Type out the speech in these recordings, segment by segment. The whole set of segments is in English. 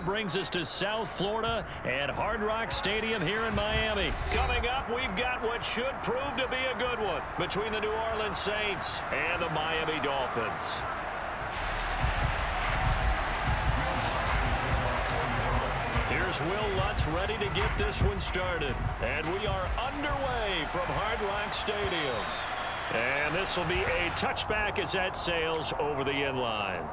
brings us to South Florida and Hard Rock Stadium here in Miami. Coming up, we've got what should prove to be a good one between the New Orleans Saints and the Miami Dolphins. Here's Will Lutz ready to get this one started. And we are underway from Hard Rock Stadium. And this will be a touchback as that sails over the end line.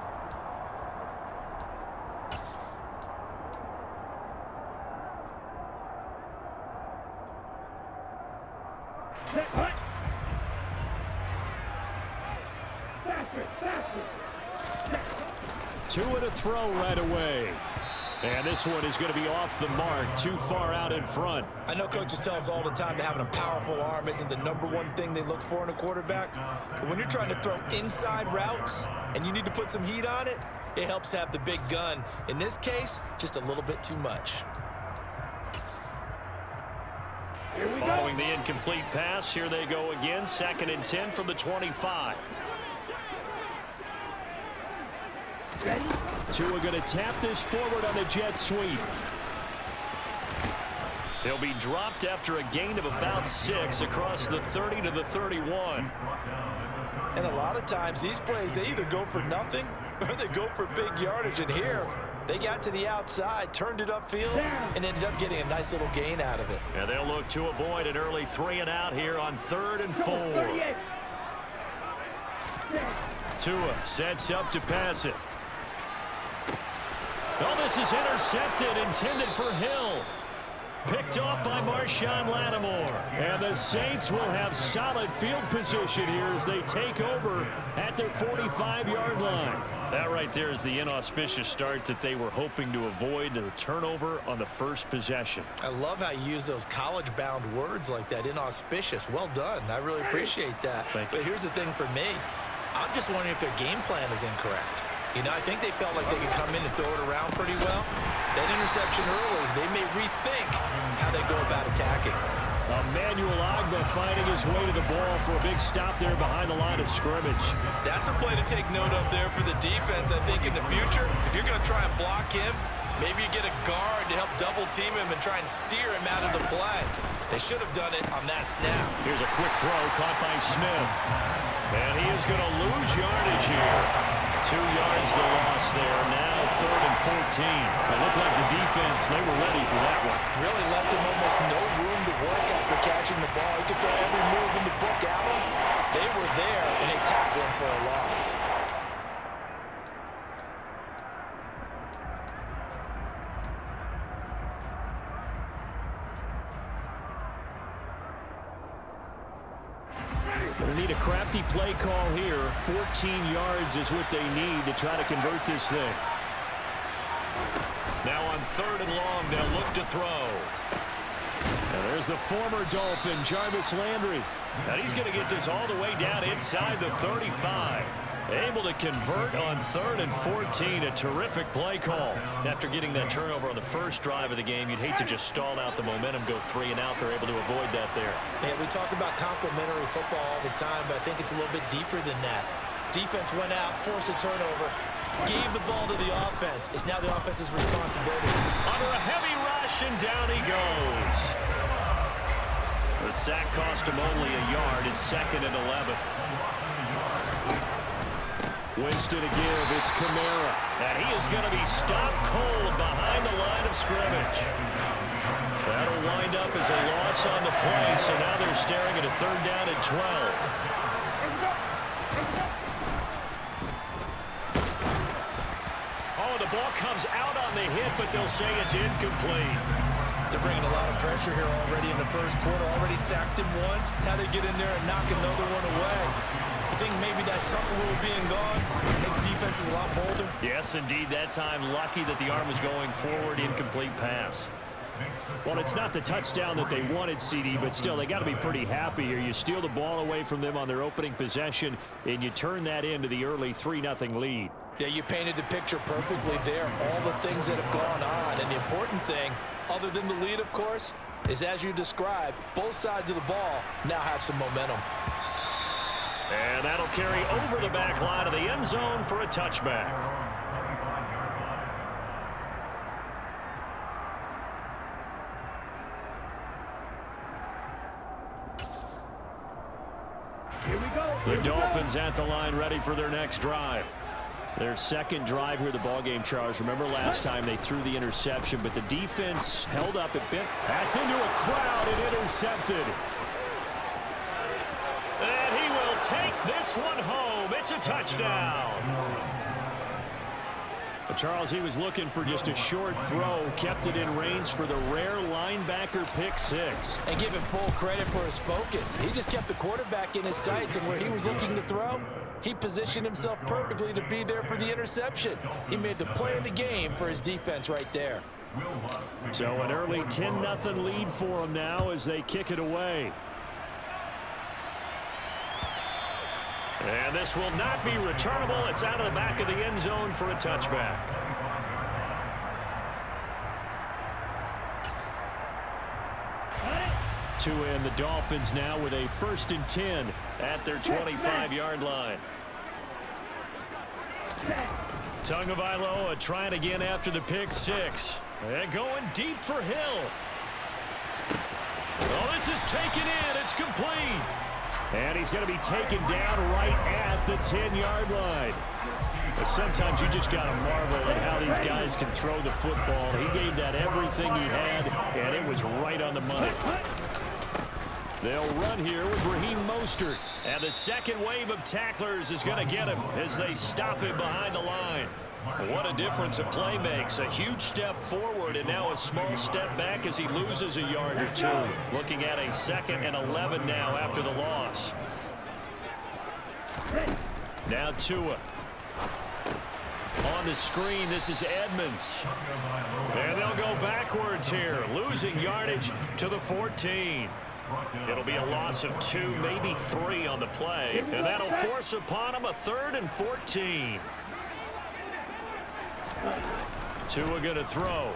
Two and a throw right away. And this one is going to be off the mark, too far out in front. I know coaches tell us all the time that having a powerful arm isn't the #1 thing they look for in a quarterback. But when you're trying to throw inside routes and you need to put some heat on it, it helps have the big gun. In this case, just a little bit too much. Following the incomplete pass, here they go again. 2nd and 10 from the 25. Tua going to tap this forward on the jet sweep. He'll be dropped after a gain of about 6 across the 30 to the 31. And a lot of times these plays, they either go for nothing or they go for big yardage. And here, they got to the outside, turned it upfield, and ended up getting a nice little gain out of it. And they'll look to avoid an early 3 and out here on 3rd and 4. Tua sets up to pass it. Oh, this is intercepted, intended for Hill. Picked off by Marshawn Lattimore. And the Saints will have solid field position here as they take over at their 45-yard line. That right there is the inauspicious start that they were hoping to avoid, the turnover on the first possession. I love how you use those college-bound words like that, inauspicious. Well done. I really appreciate that. But here's the thing for me. I'm just wondering if their game plan is incorrect. You know, I think they felt like they could come in and throw it around pretty well. That interception early, they may rethink how they go about attacking. Emmanuel Ogbah finding his way to the ball for a big stop there behind the line of scrimmage. That's a play to take note of there for the defense, I think, in the future. If you're going to try and block him, maybe you get a guard to help double-team him and try and steer him out of the play. They should have done it on that snap. Here's a quick throw caught by Smith. And he is going to lose yardage here. 2 yards the loss there. Now 3rd and 14. It looked like the defense, they were ready for that one. Really left him almost no room to work after catching the ball. He could throw every move in the book at him. They were there, and they tackled him for a loss. They need a crafty play call here. 14 yards is what they need to try to convert this thing. Now on 3rd and long, they'll look to throw. And there's the former Dolphin, Jarvis Landry. And he's going to get this all the way down inside the 35. Able to convert on 3rd and 14. A terrific play call. After getting that turnover on the first drive of the game, you'd hate to just stall out the momentum, go 3 and out. They're able to avoid that there. Yeah, we talk about complementary football all the time, but I think it's a little bit deeper than that. Defense went out, forced a turnover, gave the ball to the offense. It's now the offense's responsibility. Under a heavy rush, and down he goes. The sack cost him only a yard. It's 2nd and 11. Winston to give. It's Kamara. And he is going to be stopped cold behind the line of scrimmage. That'll wind up as a loss on the play, so now they're staring at a 3rd down and 12. Oh, the ball comes out on the hit, but they'll say it's incomplete. They're bringing a lot of pressure here already in the first quarter. Already sacked him once. Now they get in there and knock another one away. I think maybe that tuck rule being gone makes defenses a lot bolder. Yes, indeed. That time, lucky that the arm was going forward. Incomplete pass. Well, it's not the touchdown that they wanted, CD, but still, they got to be pretty happy here. You steal the ball away from them on their opening possession, and you turn that into the early 3-0 lead. Yeah, you painted the picture perfectly there. All the things that have gone on, and the important thing, other than the lead, of course, is as you described, both sides of the ball now have some momentum. And that'll carry over the back line of the end zone for a touchback. The Dolphins at the line ready for their next drive. Their second drive here, the ballgame, Charles. Remember last time they threw the interception, but the defense held up a bit. That's into a crowd and intercepted. And he will take this one home. It's a touchdown. But Charles, he was looking for just a short throw, kept it in range for the rare linebacker pick six. And give him full credit for his focus. He just kept the quarterback in his sights, and where he was looking to throw, he positioned himself perfectly to be there for the interception. He made the play of the game for his defense right there. So an early 10-0 lead for him now as they kick it away. And this will not be returnable. It's out of the back of the end zone for a touchback. And the Dolphins now with a 1st and 10 at their 25-yard line. Tagovailoa trying again after the pick six. And going deep for Hill. Oh, this is taken in. It's complete. And he's going to be taken down right at the 10-yard line. But sometimes you just got to marvel at how these guys can throw the football. He gave that everything he had, and it was right on the money. They'll run here with Raheem Mostert. And the second wave of tacklers is going to get him as they stop him behind the line. What a difference a play makes. A huge step forward and now a small step back as he loses a yard or two. Looking at a 2nd and 11 now after the loss. Now Tua. On the screen, this is Edmonds. And they'll go backwards here, losing yardage to the 14. It'll be a loss of 2, maybe 3 on the play. And that'll force upon him a 3rd and 14. Tua going to throw.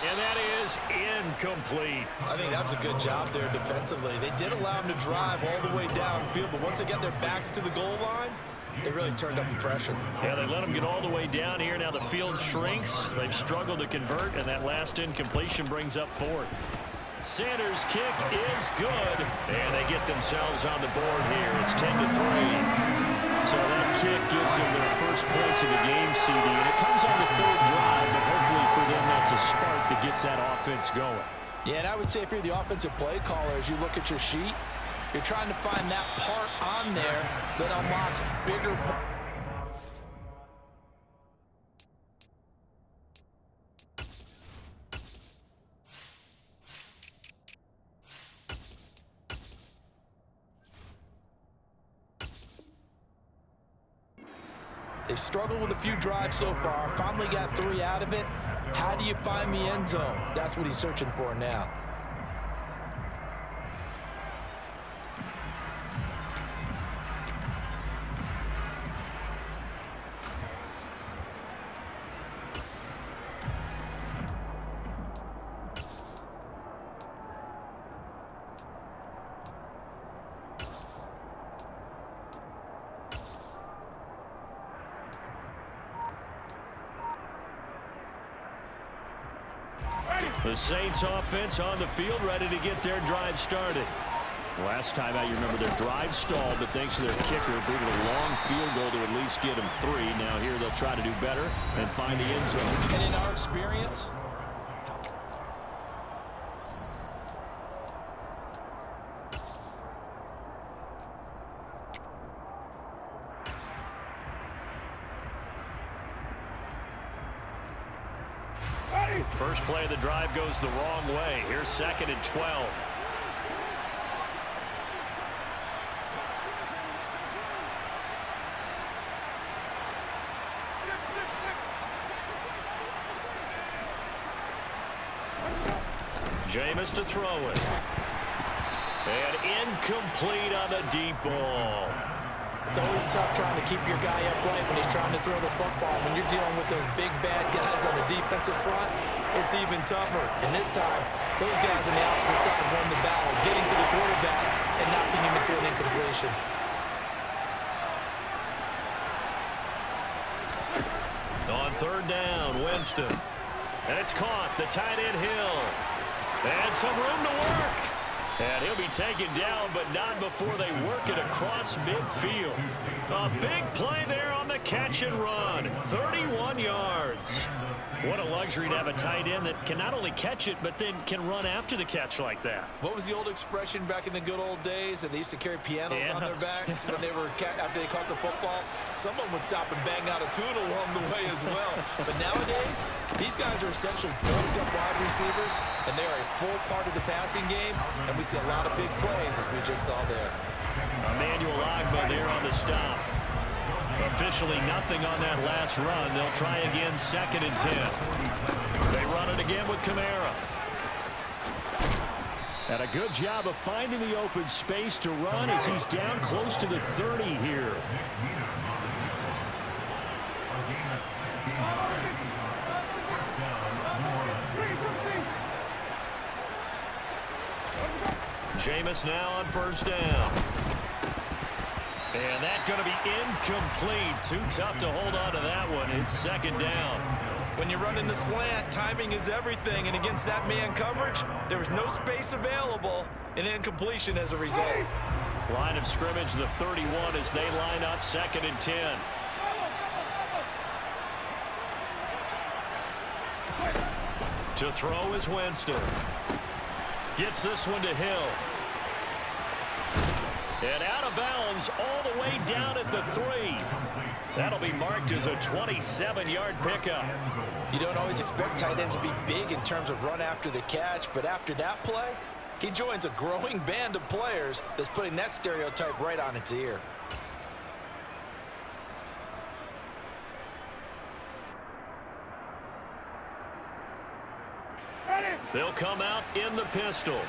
And that is incomplete. I think that was a good job there defensively. They did allow him to drive all the way downfield, but once they get their backs to the goal line, they really turned up the pressure. Yeah, they let him get all the way down here. Now the field shrinks. They've struggled to convert, and that last incompletion brings up 4th. Sanders' kick is good, and they get themselves on the board here. It's 10-3. So that kick gives them their first points of the game, CD, and it comes on the 3rd drive, but hopefully for them that's a spark that gets that offense going. Yeah, and I would say if you're the offensive play caller, as you look at your sheet, you're trying to find that part on there that unlocks bigger points. They've struggled with a few drives so far. Finally got 3 out of it. How do you find the end zone? That's what he's searching for now. The Saints offense on the field ready to get their drive started. Last time out, you remember their drive stalled, but thanks to their kicker, it needed a long field goal to at least get them 3. Now here they'll try to do better and find the end zone. And in our experience, first play of the drive goes the wrong way. Here's 2nd and 12. Jameis to throw it. And incomplete on the deep ball. It's always tough trying to keep your guy upright when he's trying to throw the football. When you're dealing with those big, bad guys on the defensive front, it's even tougher. And this time, those guys on the opposite side won the battle, getting to the quarterback and knocking him into an incompletion. On 3rd down, Winston. And it's caught. The tight end Hill. And some room to work. And he'll be taken down, but not before they work it across midfield. A big play there on the catch and run. 31 yards. What a luxury to have a tight end that can not only catch it, but then can run after the catch like that. What was the old expression back in the good old days? And they used to carry pianos on their backs when they were after they caught the football. Someone would stop and bang out a tune along the way as well. But nowadays, these guys are essentially built-up wide receivers, and they are a full part of the passing game. And we see a lot of big plays, as we just saw there. Emmanuel Ogbah there on the stop. Officially nothing on that last run. They'll try again, 2nd and 10. They run it again with Kamara. And a good job of finding the open space to run as he's down close to the 30 here. Jameis now on 1st down. And that's going to be incomplete. Too tough to hold on to that one. It's 2nd down. When you're running the slant, timing is everything. And against that man coverage, there was no space available. An incompletion as a result. Line of scrimmage, the 31 as they line up 2nd and 10. To throw is Winston. Gets this one to Hill. And out of bounds all the way down at the 3. That'll be marked as a 27-yard pickup. You don't always expect tight ends to be big in terms of run after the catch, but after that play, he joins a growing band of players that's putting that stereotype right on its ear. They'll come out in the pistol.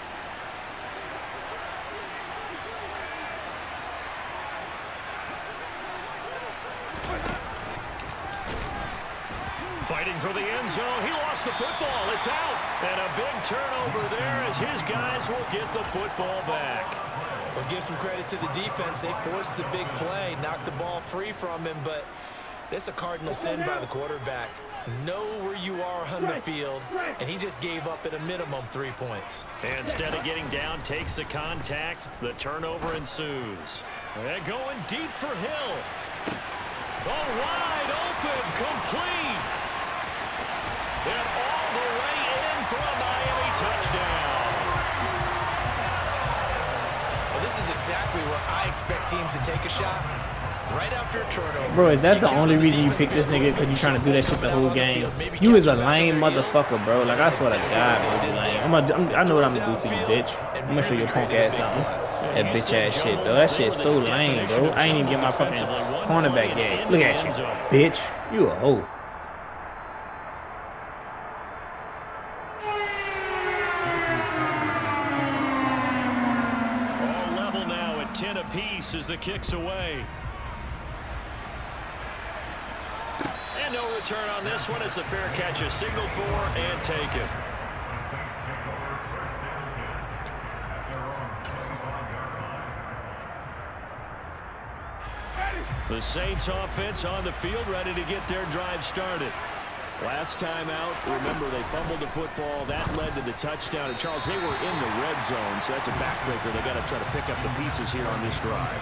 Fighting for the end zone. He lost the football. It's out. And a big turnover there as his guys will get the football back. Well, give some credit to the defense. They forced the big play, knocked the ball free from him, but it's a cardinal sin by the quarterback. Know where you are on the field, and he just gave up at a minimum 3 points. And instead of getting down, takes the contact. The turnover ensues. And going deep for Hill. Oh, wide open, complete. And all the way in for a Miami touchdown. Well, this is exactly where I expect teams to take a shot. Right after a turnover. Bro, is that the only reason you pick this nigga? Because you trying to do that shit the whole game? You is a lame motherfucker, bro. Like, I swear to God, bro, you lame. I know what I'm gonna do to you, bitch. I'm gonna show you a punk ass something. That bitch ass shit, though. That shit's so lame, bro. I ain't even get my fucking cornerback game. Look at you, bitch. You a hoe. All level now at 10 apiece as the kick's away. And no return on this one as the fair catch is signaled for and taken. The Saints offense on the field, ready to get their drive started. Last time out, remember, they fumbled the football. That led to the touchdown. And, Charles, they were in the red zone, so that's a backbreaker. They got to try to pick up the pieces here on this drive.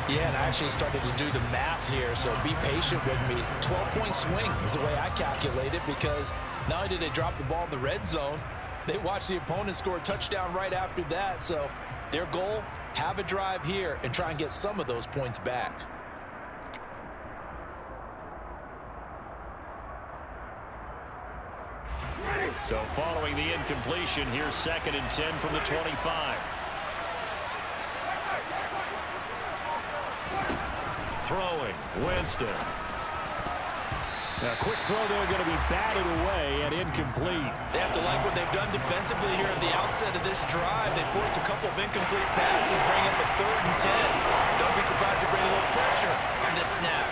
Yeah, and I actually started to do the math here, so be patient with me. 12-point swing is the way I calculate it, because not only did they drop the ball in the red zone, they watched the opponent score a touchdown right after that. So their goal, have a drive here and try and get some of those points back. So following the incompletion, here's 2nd and 10 from the 25. Throwing, Winston. A quick throw there, going to be batted away and incomplete. They have to like what they've done defensively here at the outset of this drive. They forced a couple of incomplete passes, bring up a 3rd and 10. Don't be surprised to bring a little pressure on this snap.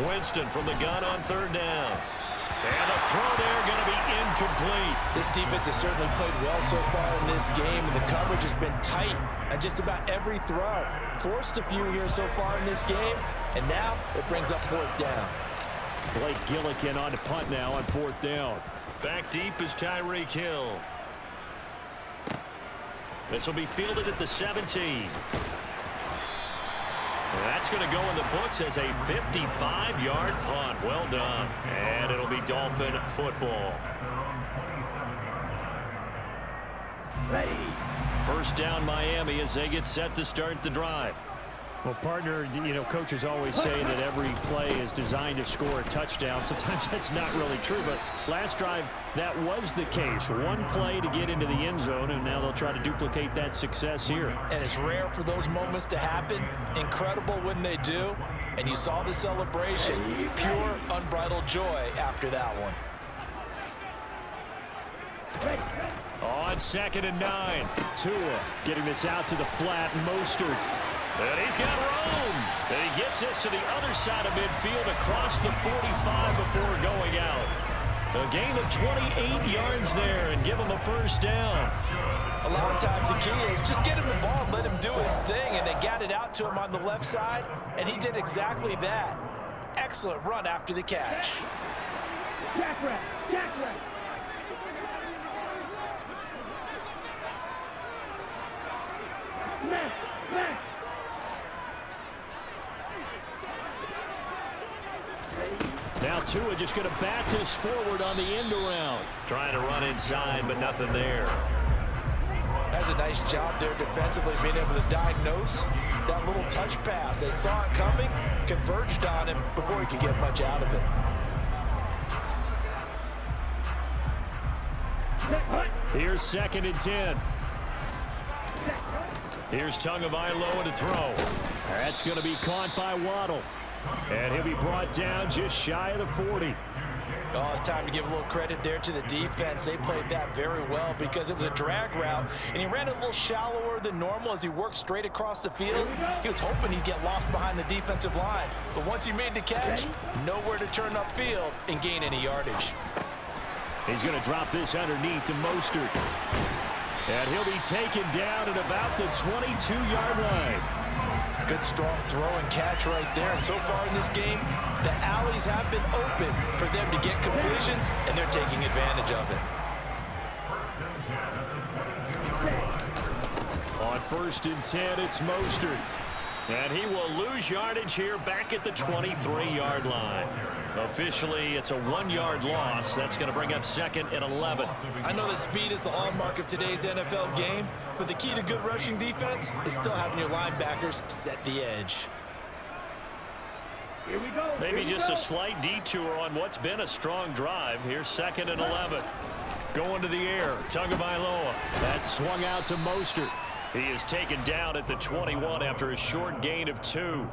Winston from the gun on 3rd down. And the throw there going to be incomplete. This defense has certainly played well so far in this game, and the coverage has been tight on just about every throw. Forced a few here so far in this game, and now it brings up 4th down. Blake Gillikin on to punt now on 4th down. Back deep is Tyreek Hill. This will be fielded at the 17. That's going to go in the books as a 55-yard punt. Well done. And it'll be Dolphin football. Ready. First down Miami as they get set to start the drive. Well, partner, you know, coaches always say that every play is designed to score a touchdown. Sometimes that's not really true, but last drive, that was the case. One play to get into the end zone, and now they'll try to duplicate that success here. And it's rare for those moments to happen. Incredible when they do. And you saw the celebration. Pure, unbridled joy after that one. On 2nd and 9. Tua getting this out to the flat. Mostert. And he's got room. And he gets this to the other side of midfield across the 45 before going out. A gain of 28 yards there and give him a first down. A lot of times the key is just get him the ball and let him do his thing. And they got it out to him on the left side. And he did exactly that. Excellent run after the catch. Jack right. Jack right. Smash. Smash. Now Tua just going to bat this forward on the end around. Trying to run inside, but nothing there. That's a nice job there defensively, being able to diagnose that little touch pass. They saw it coming, converged on him before he could get much out of it. Here's 2nd and 10. Here's Tagovailoa to throw. That's going to be caught by Waddle. And he'll be brought down just shy of the 40. Oh, it's time to give a little credit there to the defense. They played that very well because it was a drag route, and he ran it a little shallower than normal as he worked straight across the field. He was hoping he'd get lost behind the defensive line, but once he made the catch, nowhere to turn upfield and gain any yardage. He's going to drop this underneath to Mostert. And he'll be taken down at about the 22-yard line. Good strong throw and catch right there. And so far in this game, the alleys have been open for them to get completions, and they're taking advantage of it. On 1st and 10, it's Mostert. And he will lose yardage here back at the 23-yard line. Officially, it's a 1-yard loss. That's going to bring up 2nd and 11. I know that speed is the hallmark of today's NFL game, but the key to good rushing defense is still having your linebackers set the edge. Here we go. Maybe just a slight detour on what's been a strong drive. Here's 2nd and 11. Going to the air. Tagovailoa. That swung out to Mostert. He is taken down at the 21 after a short gain of 2.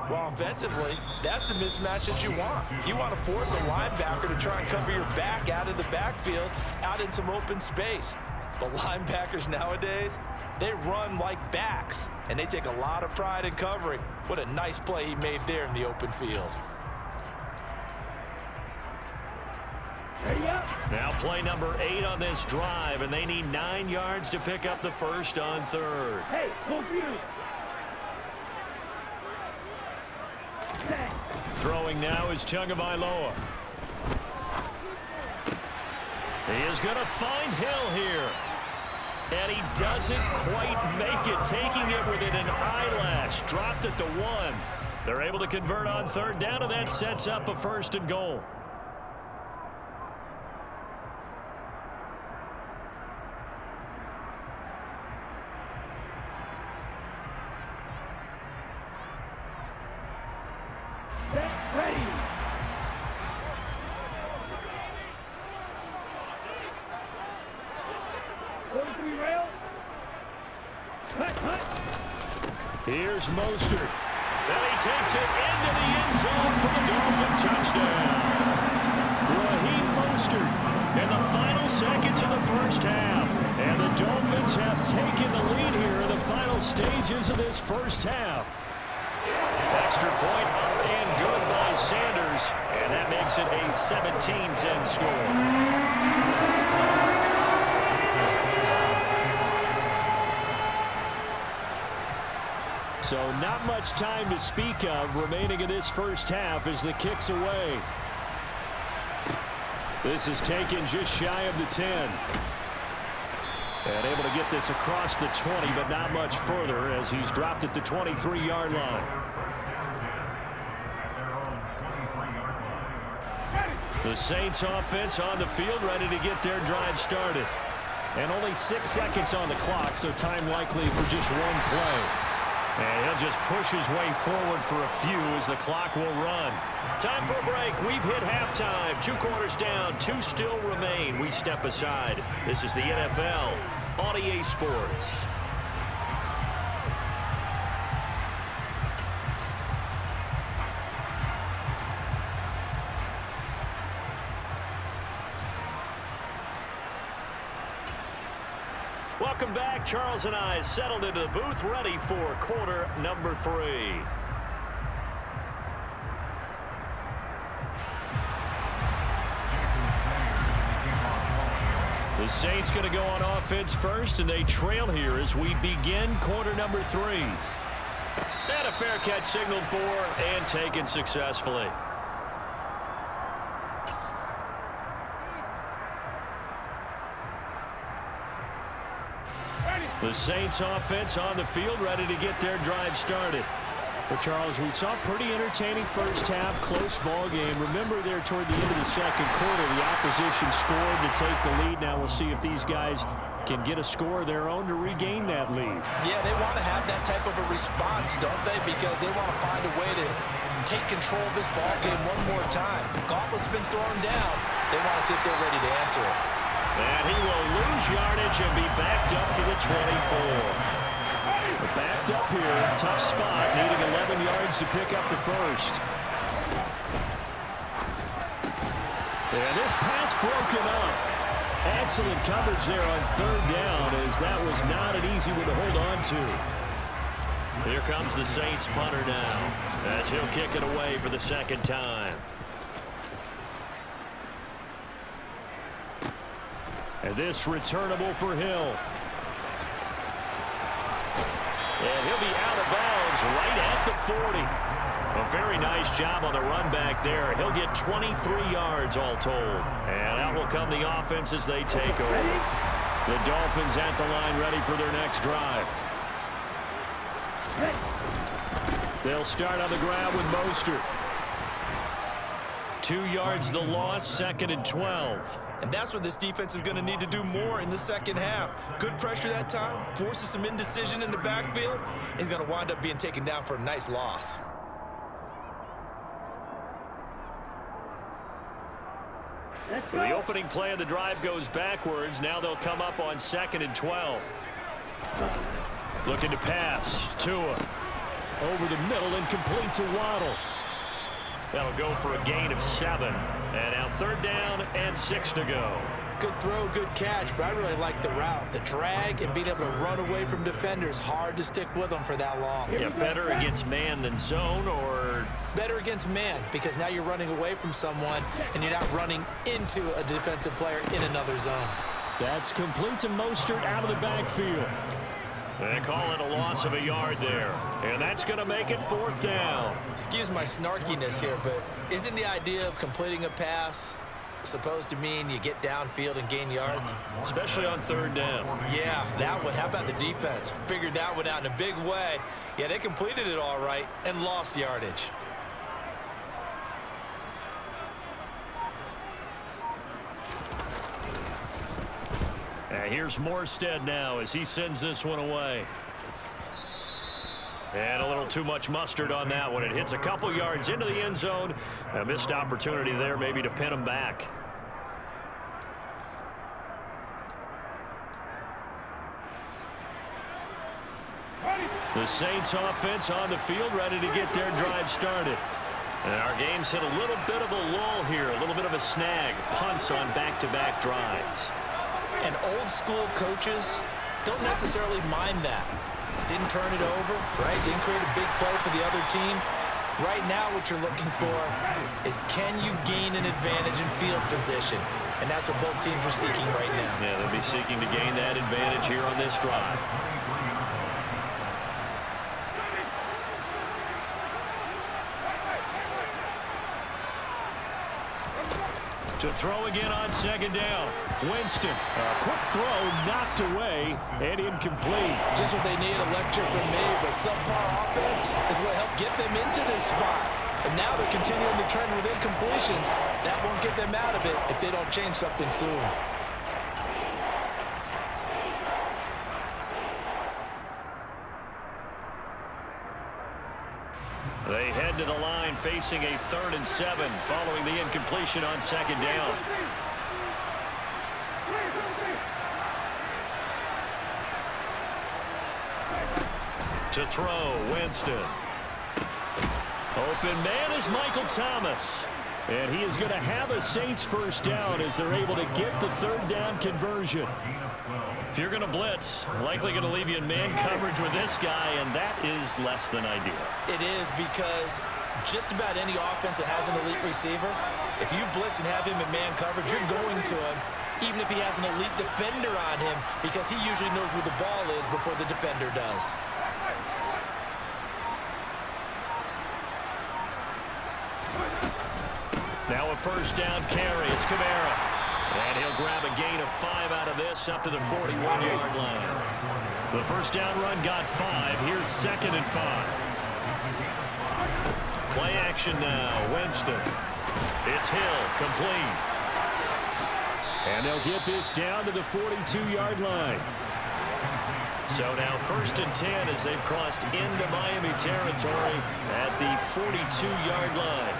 Well, offensively, that's the mismatch that you want. You want to force a linebacker to try and cover your back out of the backfield, out in some open space. The linebackers nowadays, they run like backs, and they take a lot of pride in covering. What a nice play he made there in the open field. Now play number 8 on this drive, and they need 9 yards to pick up the first on 3rd. Hey, go for you. Throwing now is Tagovailoa. He is going to find Hill here. And he doesn't quite make it, taking it within an eyelash. Dropped at the 1. They're able to convert on 3rd down, and that sets up a 1st and goal. Here's Mostert. And he takes it into the end zone for the Dolphin touchdown. Raheem Mostert in the final seconds of the first half. And the Dolphins have taken the lead here in the final stages of this first half. Extra point up and good by Sanders. And that makes it a 17-10 score. So not much time to speak of remaining in this first half as the kick's away. This is taken just shy of the 10. And able to get this across the 20, but not much further as he's dropped at the 23-yard line. The Saints offense on the field, ready to get their drive started. And only 6 seconds on the clock, so time likely for just one play. And he'll just push his way forward for a few as the clock will run. Time for a break. We've hit halftime. 2 quarters down. 2 still remain. We step aside. This is the NFL on EA Sports. Welcome back. Charles and I settled into the booth, ready for quarter number 3. The Saints going to go on offense first, and they trail here as we begin quarter number 3. And a fair catch signaled for and taken successfully. The Saints offense on the field, ready to get their drive started. Well, Charles, we saw pretty entertaining first half, close ball game. Remember there toward the end of the second quarter, the opposition scored to take the lead. Now we'll see if these guys can get a score of their own to regain that lead. Yeah, they want to have that type of a response, don't they? Because they want to find a way to take control of this ball game one more time. Gauntlet's been thrown down. They want to see if they're ready to answer it. And he will lose yardage and be backed up to the 24. Backed up here, tough spot, needing 11 yards to pick up the first. And this pass broken up. Excellent coverage there on 3rd down, as that was not an easy one to hold on to. Here comes the Saints punter now, as he'll kick it away for the 2nd time. And this returnable for Hill. And he'll be out of bounds right at the 40. A very nice job on the run back there. He'll get 23 yards all told. And out will come the offense as they take over. The Dolphins at the line, ready for their next drive. They'll start on the ground with Mostert. 2 yards the loss, 2nd and 12. And that's what this defense is going to need to do more in the second half. Good pressure that time, forces some indecision in the backfield. He's going to wind up being taken down for a nice loss. So the opening play of the drive goes backwards. Now they'll come up on 2nd and 12. Looking to pass. Tua. Over the middle and complete to Waddle. That'll go for a gain of 7. And now 3rd down and 6 to go. Good throw, good catch, but I really like the route. The drag and being able to run away from defenders. Hard to stick with them for that long. Yeah, better against man than zone, or? Better against man, because now you're running away from someone and you're not running into a defensive player in another zone. That's complete to Mostert out of the backfield. They call it a loss of a yard there. And that's going to make it 4th down. Excuse my snarkiness here, but isn't the idea of completing a pass supposed to mean you get downfield and gain yards? Especially on 3rd down. Yeah, that one. How about the defense? Figured that one out in a big way. Yeah, they completed it all right and lost yardage. And here's Morstead now as he sends this one away. And a little too much mustard on that one. It hits a couple yards into the end zone. A missed opportunity there maybe to pin him back. The Saints offense on the field, ready to get their drive started. And our game's hit a little bit of a lull here, a little bit of a snag. Punts on back-to-back drives. And old school coaches don't necessarily mind that. Didn't turn it over, right? Didn't create a big play for the other team. Right now what you're looking for is, can you gain an advantage in field position? And that's what both teams are seeking right now. Yeah, they'll be seeking to gain that advantage here on this drive. To throw again on second down. Winston. A quick throw knocked away and incomplete. Just what they need, a lecture from me, but subpar offense is what helped get them into this spot. And now they're continuing the trend with incompletions. That won't get them out of it if they don't change something soon. They head to the line facing a 3rd and 7 following the incompletion on second down. To throw, Winston. Open man is Michael Thomas. And he is going to have a Saints first down as they're able to get the 3rd down conversion. If you're going to blitz, likely going to leave you in man coverage with this guy, and that is less than ideal. It is, because just about any offense that has an elite receiver, if you blitz and have him in man coverage, you're going to him, even if he has an elite defender on him, because he usually knows where the ball is before the defender does. Now a first down carry. It's Kamara. And he'll grab a gain of 5 out of this up to the 41-yard line. The first down run got 5. Here's 2nd and 5. Play action now. Winston. It's Hill. Complete. And they'll get this down to the 42-yard line. So now 1st and 10 as they've crossed into Miami territory at the 42-yard line.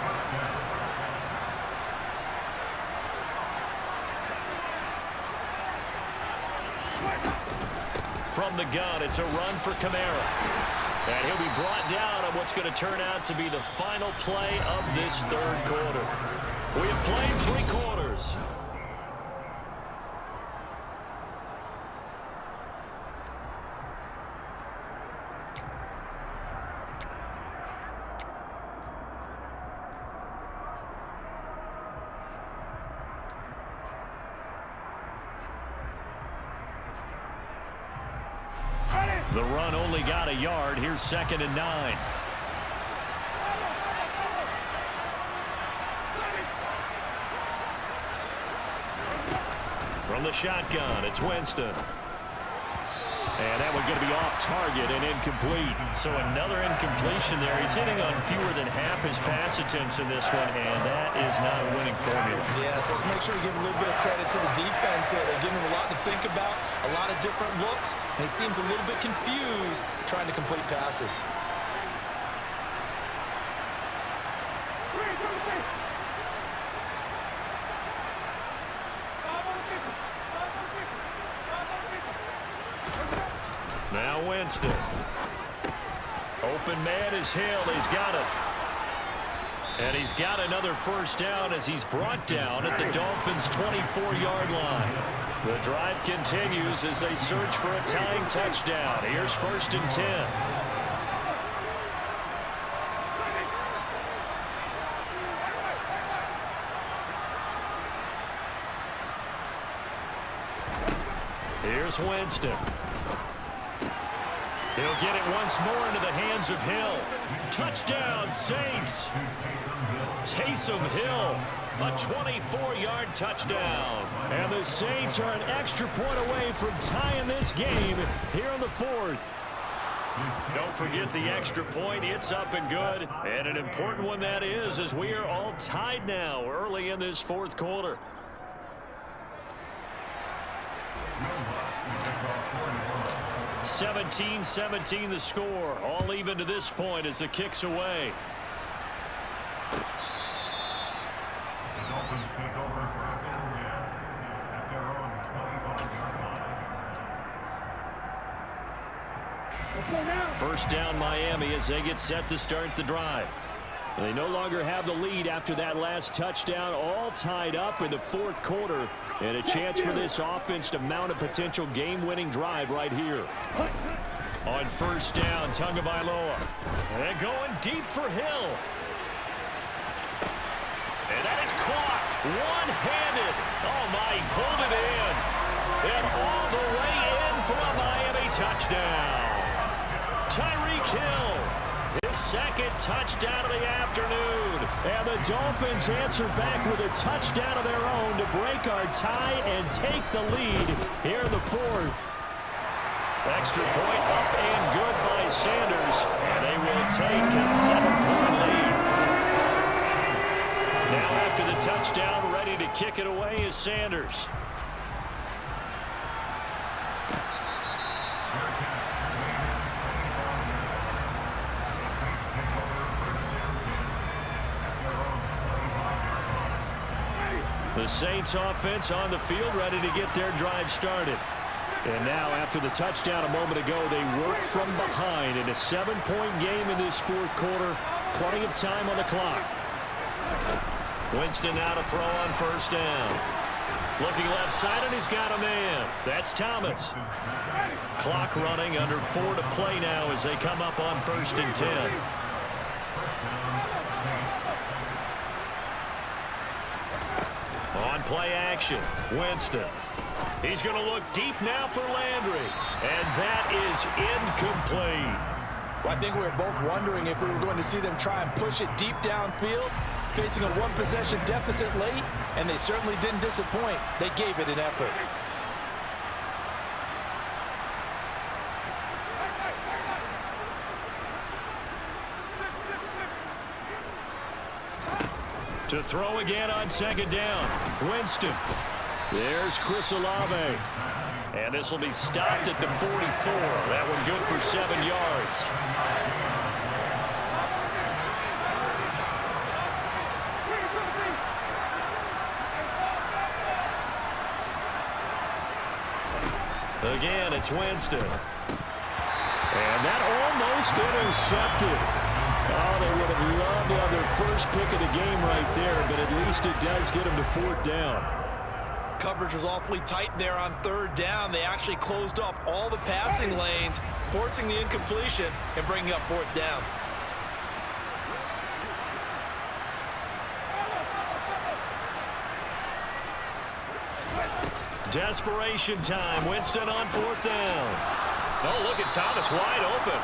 From the gun, it's a run for Kamara. And he'll be brought down on what's going to turn out to be the final play of this 3rd quarter. We have played 3 quarters. The run only got a yard. Here's 2nd and 9. From the shotgun, it's Winston. And that one going to be off target and incomplete. So another incompletion there. He's hitting on fewer than half his pass attempts in this one, and that is not a winning formula. Yeah, so let's make sure we give a little bit of credit to the defense here. They're giving him a lot to think about, a lot of different looks, and he seems a little bit confused trying to complete passes. Now Winston. Open man is Hill. He's got it. And he's got another first down as he's brought down at the Dolphins' 24-yard line. The drive continues as they search for a tying touchdown. Here's 1st and 10. Here's Winston. He'll get it once more into the hands of Hill. Touchdown, Saints. Taysom Hill, a 24-yard touchdown. And the Saints are an extra point away from tying this game here in the 4th. Don't forget the extra point. It's up and good. And an important one that is, as we are all tied now early in this 4th quarter. (17-17) the score. All even to this point as the kick's away. First down Miami as they get set to start the drive. They no longer have the lead after that last touchdown, all tied up in the 4th quarter. And a chance for this offense to mount a potential game-winning drive right here. On first down, Tagovailoa. And going deep for Hill. And that is caught one-handed. Oh, my, he pulled it in. And all the way in for a Miami touchdown. Tyreek Hill, his second touchdown of the afternoon. And the Dolphins answer back with a touchdown of their own to break our tie and take the lead here in the fourth. Extra point up and good by Sanders. And they will take a 7-point lead. Now after the touchdown, ready to kick it away is Sanders. The Saints offense on the field ready to get their drive started. And now after the touchdown a moment ago, they work from behind in a 7-point game in this fourth quarter. Plenty of time on the clock. Winston now to throw on first down. Looking left side, and he's got a man. That's Thomas. Clock running, under 4 to play now as they come up on 1st and 10. On play action, Winston. He's going to look deep now for Landry. And that is incomplete. Well, I think we were both wondering if we were going to see them try and push it deep downfield, facing a one-possession deficit late, and they certainly didn't disappoint. They gave it an effort. To throw again on second down. Winston. There's Chris Olave. And this will be stopped at the 44. That one good for 7 yards. Again, it's Winston. And that almost intercepted. Oh, they would have loved to have their first pick of the game right there, but at least it does get them to 4th down. Coverage was awfully tight there on 3rd down. They actually closed off all the passing lanes, forcing the incompletion and bringing up 4th down. Desperation time. Winston on 4th down. Oh, look at Thomas wide open.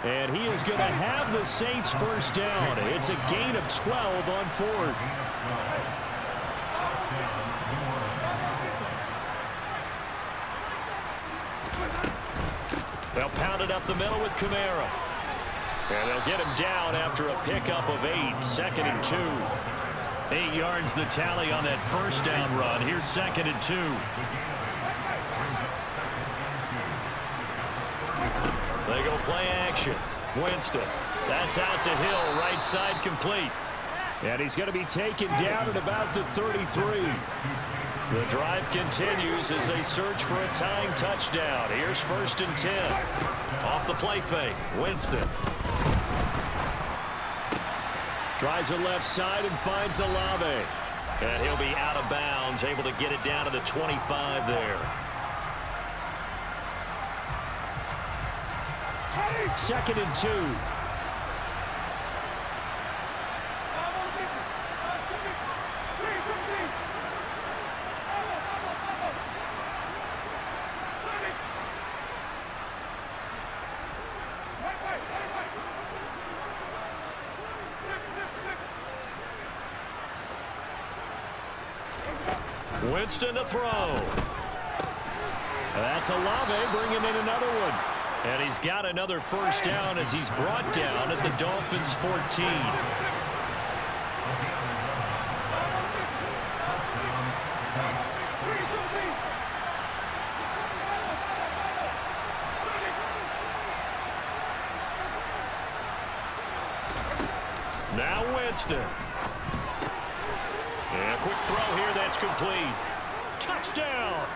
And he is going to have the Saints first down. It's a gain of 12 on 4th. They'll pound it up the middle with Kamara. And they'll get him down after a pickup of 8. 2nd and 2. 8 yards the tally on that first down run. Here's 2nd and 2. They go play action. Winston. That's out to Hill. Right side complete. And he's going to be taken down at about the 33. The drive continues as they search for a tying touchdown. Here's 1st and 10. Off the play fake. Winston. Tries the left side and finds Olave. And he'll be out of bounds, able to get it down to the 25 there. 2nd and 2. Winston to throw. That's Olave bringing in another one. And he's got another first down as he's brought down at the Dolphins' 14. Now Winston. And a quick throw here, that's complete. Touchdown!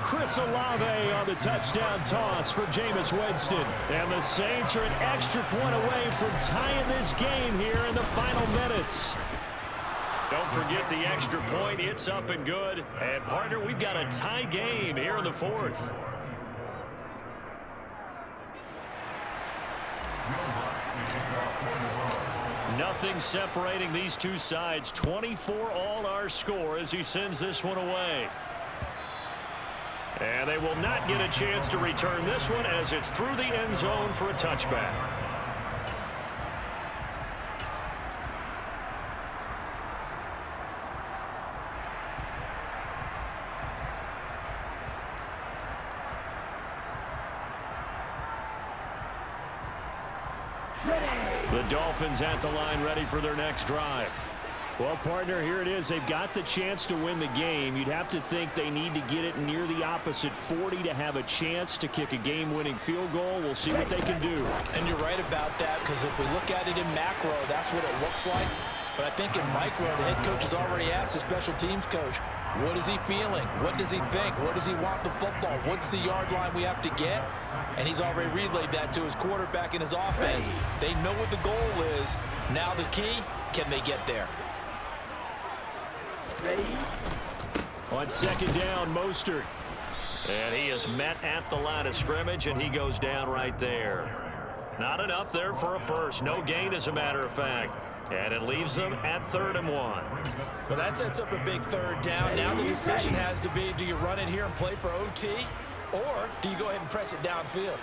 Chris Olave on the touchdown toss for Jameis Winston. And the Saints are an extra point away from tying this game here in the final minutes. Don't forget the extra point. It's up and good. And, partner, we've got a tie game here in the 4th. Nothing separating these two sides. 24 all our score as he sends this one away. And they will not get a chance to return this one as it's through the end zone for a touchback. The Dolphins at the line ready for their next drive. Well, partner, here it is. They've got the chance to win the game. You'd have to think they need to get it near the opposite 40 to have a chance to kick a game-winning field goal. We'll see what they can do. And you're right about that, because if we look at it in macro, that's what it looks like. But I think in micro, the head coach has already asked the special teams coach, what is he feeling? What does he think? What does he want the football? What's the yard line we have to get? And he's already relayed that to his quarterback and his offense. They know what the goal is. Now the key, can they get there? On second down, Mostert. And he is met at the line of scrimmage, and he goes down right there. Not enough there for a first. No gain, as a matter of fact. And it leaves them at 3rd and 1. Well, that sets up a big 3rd down. Now the decision has to be, do you run it here and play for OT, or do you go ahead and press it downfield?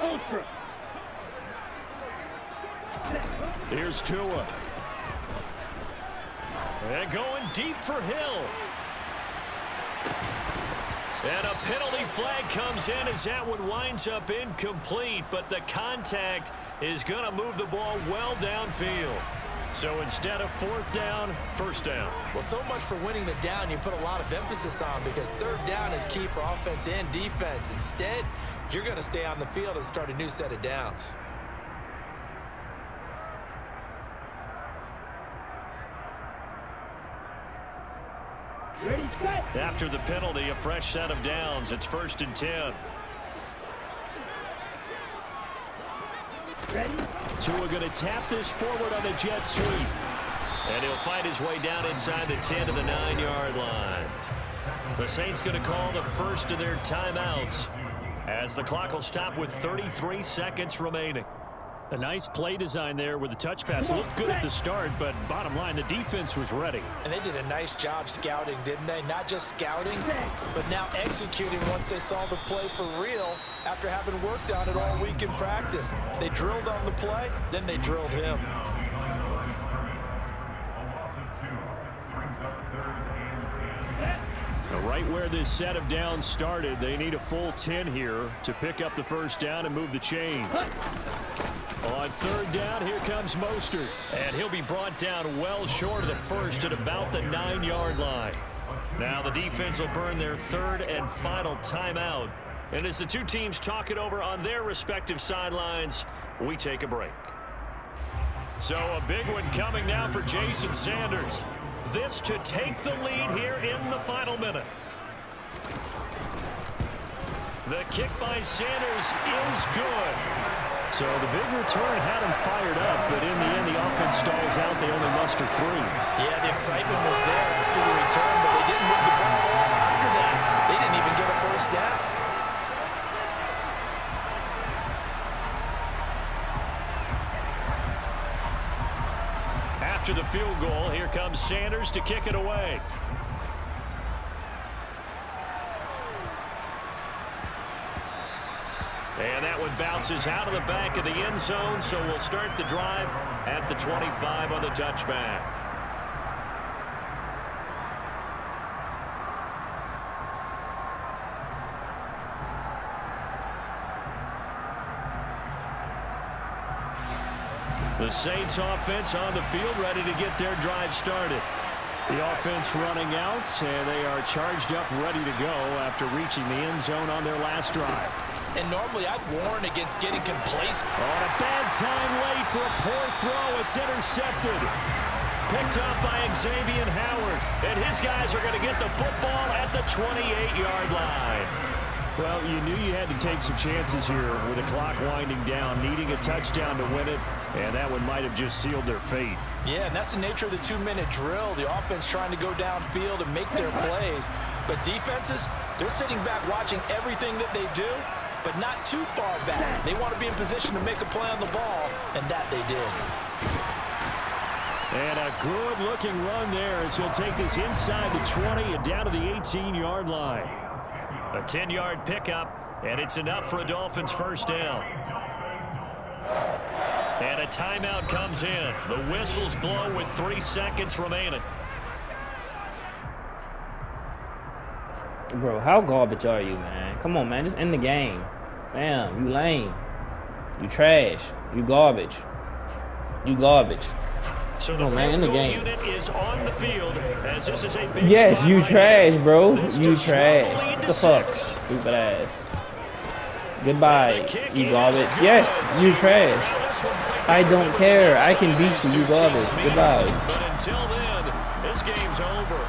Ultra. Here's Tua. And going deep for Hill. And a penalty flag comes in as that one winds up incomplete, but the contact is going to move the ball well downfield. So instead of 4th down, 1st down. Well, so much for winning the down you put a lot of emphasis on, because 3rd down is key for offense and defense. Instead, you're going to stay on the field and start a new set of downs. After the penalty, a fresh set of downs. It's 1st and 10. Tua going to tap this forward on a jet sweep. And he'll fight his way down inside the 10 to the 9-yard line. The Saints going to call the first of their timeouts as the clock will stop with 33 seconds remaining. A nice play design there with the touch pass. Looked good at the start, but bottom line, the defense was ready. And they did a nice job scouting, didn't they? Not just scouting, but now executing once they saw the play for real after having worked on it all week in practice. They drilled on the play, then they drilled him. Right where this set of downs started, they need a full 10 here to pick up the 1st down and move the chains. On 3rd down, here comes Mostert. And he'll be brought down well short of the 1st at about the 9-yard line. Now the defense will burn their 3rd and final timeout. And as the two teams talk it over on their respective sidelines, we take a break. So a big one coming now for Jason Sanders. This to take the lead here in the final minute. The kick by Sanders is good. So the big return had him fired up, but in the end, the offense stalls out. They only muster 3. Yeah, the excitement was there after the return, but they didn't move the ball after that. They didn't even get a 1st down. After the field goal, here comes Sanders to kick it away. And that one bounces out of the back of the end zone, so we'll start the drive at the 25 on the touchback. The Saints offense on the field ready to get their drive started. The offense running out, and they are charged up, ready to go after reaching the end zone on their last drive. And normally I'd warn against getting complacent. On a bad time late for a poor throw. It's intercepted. Picked up by Xavier Howard. And his guys are going to get the football at the 28-yard line. Well, you knew you had to take some chances here with the clock winding down, needing a touchdown to win it, and that one might have just sealed their fate. Yeah, and that's the nature of the 2-minute drill. The offense trying to go downfield and make their plays. But defenses, they're sitting back watching everything that they do, but not too far back. They want to be in position to make a play on the ball, and that they did. And a good-looking run there as he'll take this inside the 20 and down to the 18-yard line. A 10-yard pickup, and it's enough for a Dolphins 1st down. And a timeout comes in. The whistles blow with 3 seconds remaining. Bro, how garbage are you, man? Come on, man. Just end the game. Damn, you lame. You trash. You garbage. You garbage. So Come on, man, in the game. unit is on the field as this is a big Yes, you spot trash, right bro. This You to trash. lead What to the fuck? 6. Stupid ass. Goodbye, you garbage. Yes, you trash. I don't care. I can beat you, you garbage. Goodbye. But until then, this game's over.